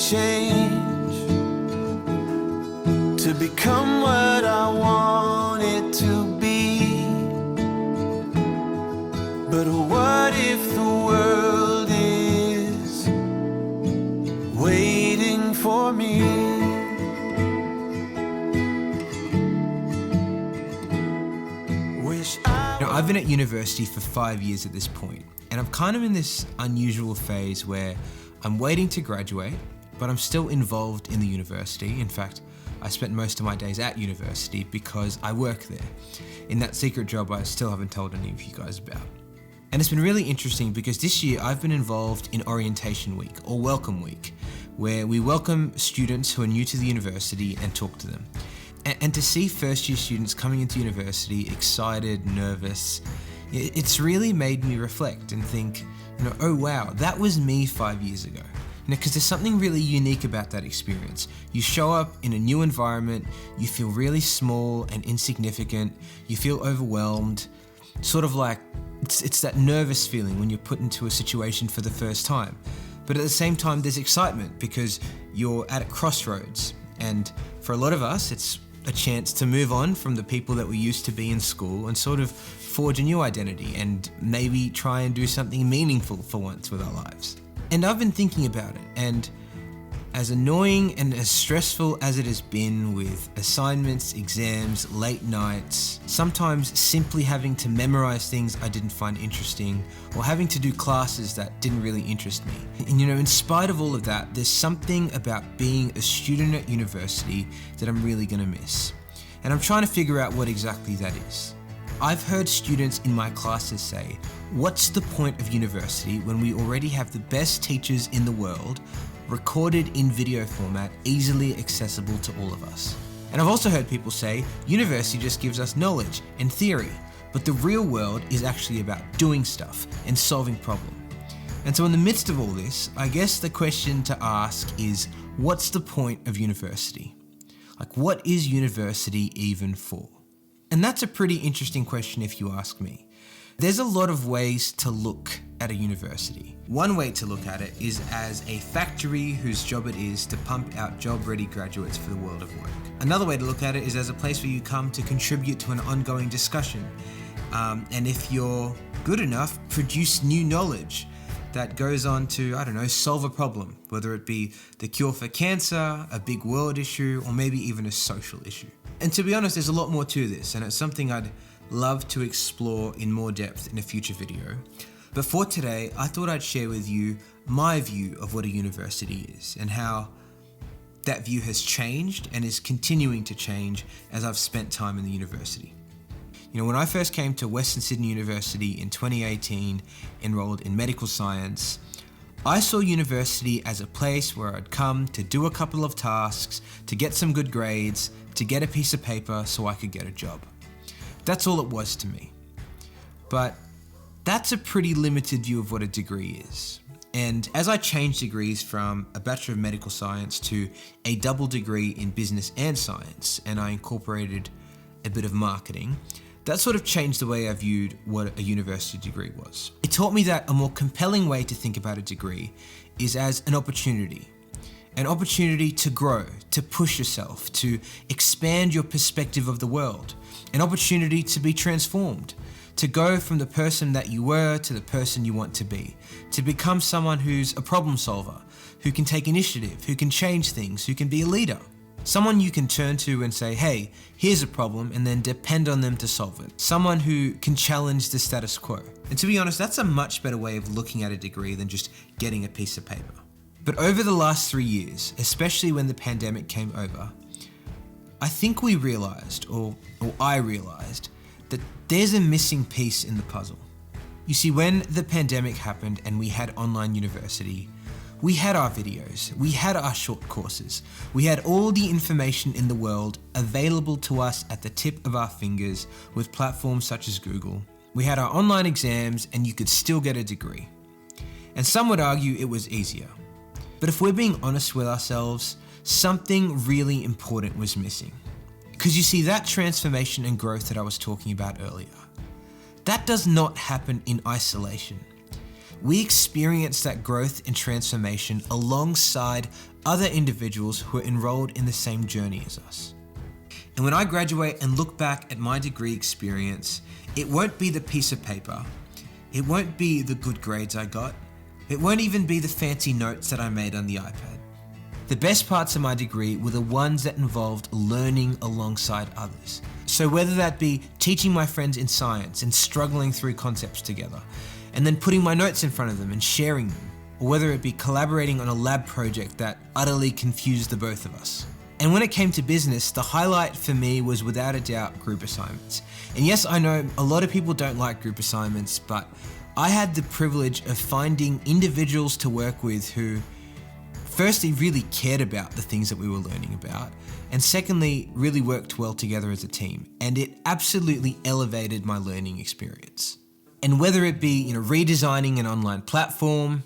change to become what I want it to be. But what if the world is waiting for me? Now, I've been at university for 5 years at this point, and I'm kind of in this unusual phase where I'm waiting to graduate, but I'm still involved in the university. In fact, I spent most of my days at university because I work there, in that secret job I still haven't told any of you guys about. And it's been really interesting because this year I've been involved in Orientation Week, or Welcome Week, where we welcome students who are new to the university and talk to them. And to see first year students coming into university excited, nervous, it's really made me reflect and think, oh wow, that was me 5 years ago. Because there's something really unique about that experience. You show up in a new environment, you feel really small and insignificant, you feel overwhelmed, sort of like it's that nervous feeling when you're put into a situation for the first time. But at the same time, there's excitement because you're at a crossroads. And for a lot of us, it's a chance to move on from the people that we used to be in school and sort of forge a new identity and maybe try and do something meaningful for once with our lives. And I've been thinking about it, and as annoying and as stressful as it has been with assignments, exams, late nights, sometimes simply having to memorize things I didn't find interesting, or having to do classes that didn't really interest me. And in spite of all of that, there's something about being a student at university that I'm really gonna miss. And I'm trying to figure out what exactly that is. I've heard students in my classes say, what's the point of university when we already have the best teachers in the world, recorded in video format, easily accessible to all of us? And I've also heard people say, university just gives us knowledge and theory, but the real world is actually about doing stuff and solving problems. And so in the midst of all this, I guess the question to ask is, what's the point of university? Like, what is university even for? And that's a pretty interesting question if you ask me. There's a lot of ways to look at a university. One way to look at it is as a factory whose job it is to pump out job-ready graduates for the world of work. Another way to look at it is as a place where you come to contribute to an ongoing discussion. And if you're good enough, produce new knowledge that goes on to, solve a problem, whether it be the cure for cancer, a big world issue, or maybe even a social issue. And to be honest, there's a lot more to this, and it's something I'd love to explore in more depth in a future video. But for today, I thought I'd share with you my view of what a university is and how that view has changed and is continuing to change as I've spent time in the university. When I first came to Western Sydney University in 2018, enrolled in medical science, I saw university as a place where I'd come to do a couple of tasks, to get some good grades, to get a piece of paper so I could get a job. That's all it was to me. But that's a pretty limited view of what a degree is. And as I changed degrees from a Bachelor of Medical Science to a double degree in Business and Science, and I incorporated a bit of marketing, that sort of changed the way I viewed what a university degree was. It taught me that a more compelling way to think about a degree is as an opportunity to grow, to push yourself, to expand your perspective of the world, an opportunity to be transformed, to go from the person that you were to the person you want to be, to become someone who's a problem solver, who can take initiative, who can change things, who can be a leader. Someone you can turn to and say, hey, here's a problem, and then depend on them to solve it. Someone who can challenge the status quo. And to be honest, that's a much better way of looking at a degree than just getting a piece of paper. But over the last 3 years, especially when the pandemic came over, I think we realized, or I realized, that there's a missing piece in the puzzle. You see, when the pandemic happened and we had online university, we had our videos, we had our short courses, we had all the information in the world available to us at the tip of our fingers with platforms such as Google. We had our online exams and you could still get a degree. And some would argue it was easier. But if we're being honest with ourselves, something really important was missing. Because you see, that transformation and growth that I was talking about earlier, that does not happen in isolation. we experience that growth and transformation alongside other individuals who are enrolled in the same journey as us. And when I graduate and look back at my degree experience, it won't be the piece of paper, it won't be the good grades I got, it won't even be the fancy notes that I made on the iPad. The best parts of my degree were the ones that involved learning alongside others. So whether that be teaching my friends in science and struggling through concepts together, and then putting my notes in front of them and sharing them, or whether it be collaborating on a lab project that utterly confused the both of us. And when it came to business, the highlight for me was without a doubt group assignments. And yes, I know a lot of people don't like group assignments, but I had the privilege of finding individuals to work with who firstly really cared about the things that we were learning about, and secondly really worked well together as a team, and it absolutely elevated my learning experience. And whether it be redesigning an online platform,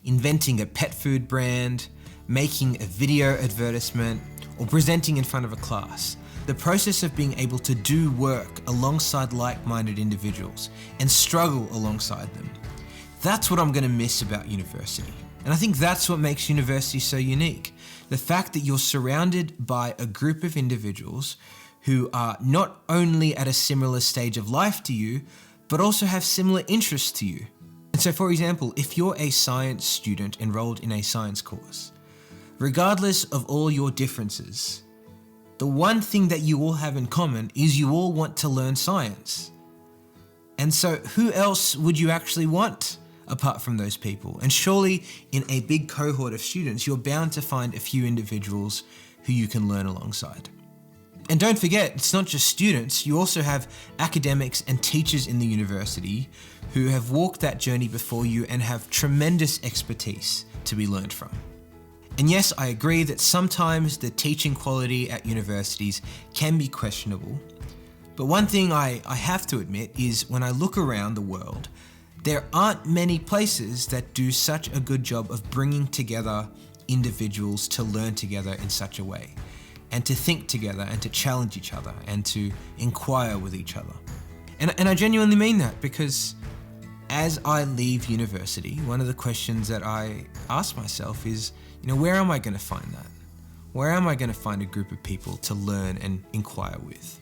inventing a pet food brand, making a video advertisement, or presenting in front of a class, the process of being able to do work alongside like-minded individuals and struggle alongside them, that's what I'm going to miss about university. And I think that's what makes university so unique. The fact that you're surrounded by a group of individuals who are not only at a similar stage of life to you, but also have similar interests to you. And so for example, if you're a science student enrolled in a science course, regardless of all your differences, the one thing that you all have in common is you all want to learn science. And so who else would you actually want apart from those people? And surely in a big cohort of students, you're bound to find a few individuals who you can learn alongside. And don't forget, it's not just students, you also have academics and teachers in the university who have walked that journey before you and have tremendous expertise to be learned from. And yes, I agree that sometimes the teaching quality at universities can be questionable, but one thing I have to admit is when I look around the world, there aren't many places that do such a good job of bringing together individuals to learn together in such a way, and to think together and to challenge each other and to inquire with each other. And I genuinely mean that, because as I leave university, one of the questions that I ask myself is, where am I going to find that? Where am I going to find a group of people to learn and inquire with?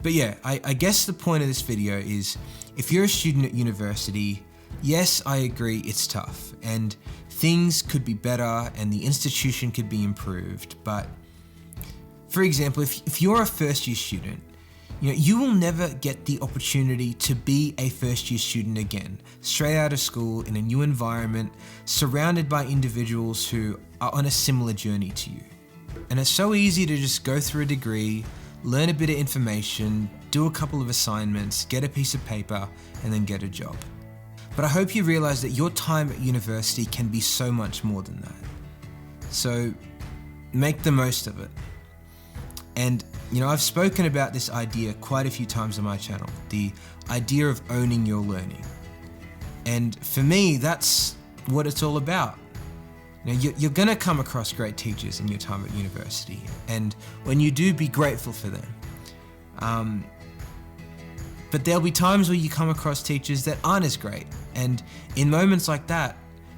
But yeah, I guess the point of this video is, if you're a student at university, yes, I agree it's tough and things could be better and the institution could be improved. But for example, if you're a first year student, you will never get the opportunity to be a first year student again, straight out of school in a new environment, surrounded by individuals who are on a similar journey to you. And it's so easy to just go through a degree, learn a bit of information, do a couple of assignments, get a piece of paper, and then get a job. But I hope you realize that your time at university can be so much more than that. So make the most of it. And I've spoken about this idea quite a few times on my channel, the idea of owning your learning. And for me, that's what it's all about. You're going to come across great teachers in your time at university, and when you do, be grateful for them. But there'll be times where you come across teachers that aren't as great, and in moments like that,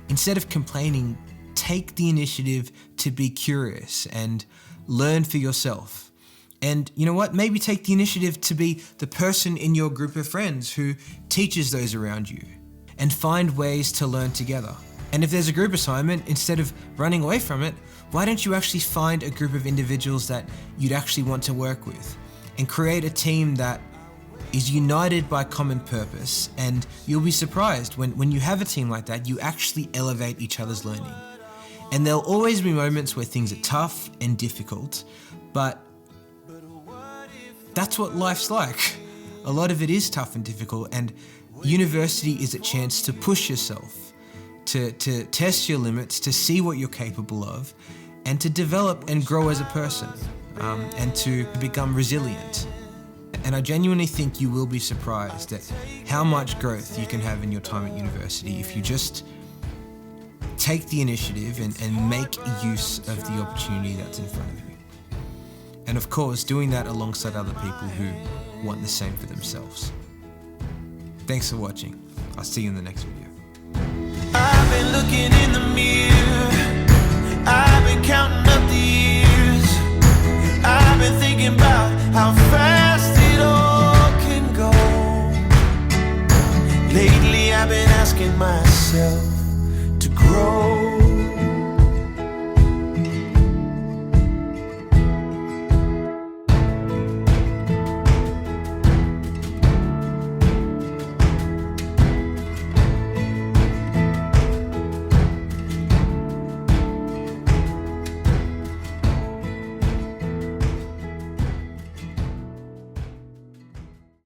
instead of complaining, take the initiative to be curious and learn for yourself. And you know what? Maybe take the initiative to be the person in your group of friends who teaches those around you, and find ways to learn together. And if there's a group assignment, instead of running away from it, why don't you actually find a group of individuals that you'd actually want to work with and create a team that is united by common purpose? And you'll be surprised when you have a team like that, you actually elevate each other's learning. And there'll always be moments where things are tough and difficult, but that's what life's like. A lot of it is tough and difficult, and university is a chance to push yourself, to test your limits, to see what you're capable of, and to develop and grow as a person, and to become resilient. And I genuinely think you will be surprised at how much growth you can have in your time at university if you just take the initiative and make use of the opportunity that's in front of you. And of course, doing that alongside other people who want the same for themselves. Thanks for watching. I'll see you in the next video. looking in the mirror, I've been counting up the years. I've been thinking about how fast it all can go. Lately I've been asking myself to grow.